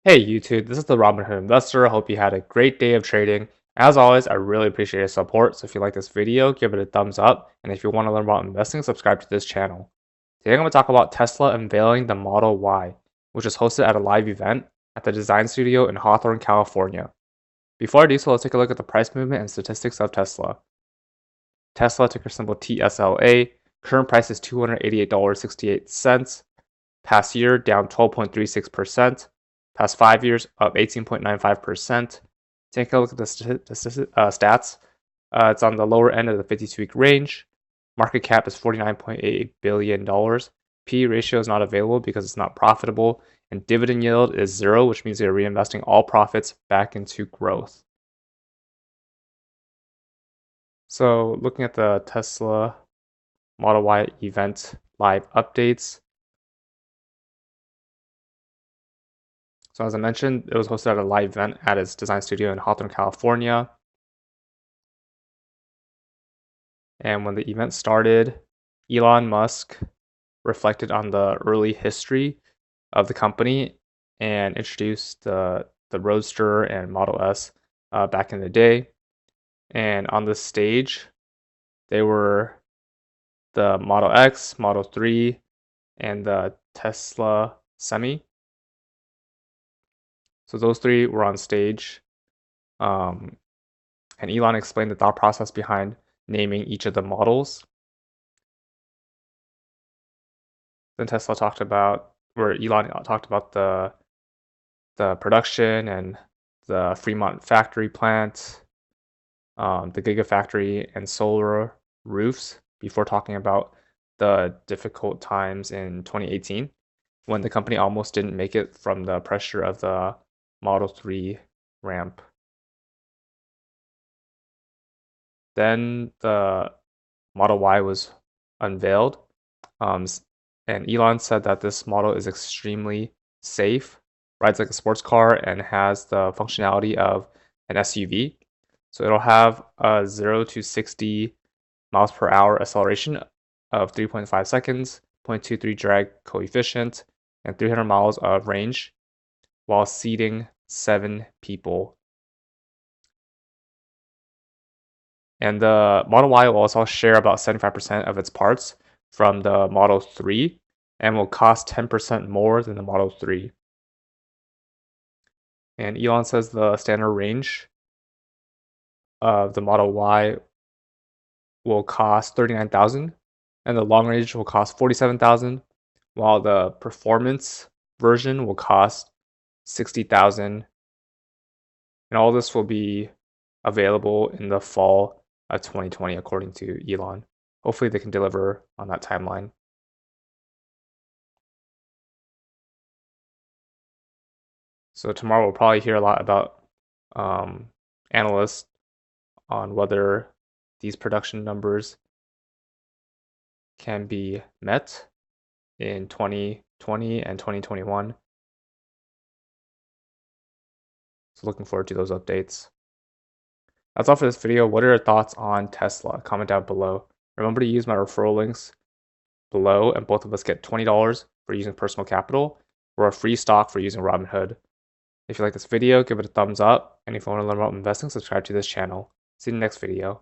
Hey YouTube, this is the Robinhood investor. I hope you had a great day of trading. As always, I really appreciate your support. So if you like this video, give it a thumbs up. And if you want to learn about investing, subscribe to this channel. Today I'm going to talk about Tesla unveiling the Model Y, which was hosted at a live event at the design studio in Hawthorne, California. Before I do so, let's take a look at the price movement and statistics of Tesla. Tesla, ticker symbol TSLA. Current price is $288.68. Past year, down 12.36%. Past 5 years, up 18.95%. Take a look at the stats. It's on the lower end of the 52-week range. Market cap is $49.88 billion. P ratio is not available because it's not profitable. And dividend yield is 0, which means they're reinvesting all profits back into growth. So looking at the Tesla Model Y event live updates. So as I mentioned, it was hosted at a live event at its design studio in Hawthorne, California. And when the event started, Elon Musk reflected on the early history of the company and introduced the Roadster and Model S back in the day. And on the stage, they were the Model X, Model 3, and the Tesla Semi. So those three were on stage. And Elon explained the thought process behind naming each of the models. Then Tesla talked about, where Elon talked about the production and the Fremont factory plant, the Gigafactory and solar roofs, before talking about the difficult times in 2018 when the company almost didn't make it from the pressure of the Model 3 ramp. Then the Model Y was unveiled, and Elon said that this model is extremely safe, rides like a sports car, and has the functionality of an SUV. So it'll have a 0 to 60 miles per hour acceleration of 3.5 seconds, 0.23 drag coefficient, and 300 miles of range while seating 7 people. And the Model Y will also share about 75% of its parts from the Model 3 and will cost 10% more than the Model 3. And Elon says the standard range of the Model Y will cost $39,000 and the long range will cost $47,000, while the performance version will cost $60,000. And all this will be available in the fall of 2020, according to Elon. Hopefully they can deliver on that timeline. So tomorrow we'll probably hear a lot about analysts on whether these production numbers can be met in 2020 and 2021. So looking forward to those updates. That's all for this video. What are your thoughts on Tesla? Comment down below. Remember to use my referral links below, and both of us get $20 for using personal capital or a free stock for using Robinhood. If you like this video, give it a thumbs up, and if you want to learn about investing, subscribe to this channel. See you in the next video.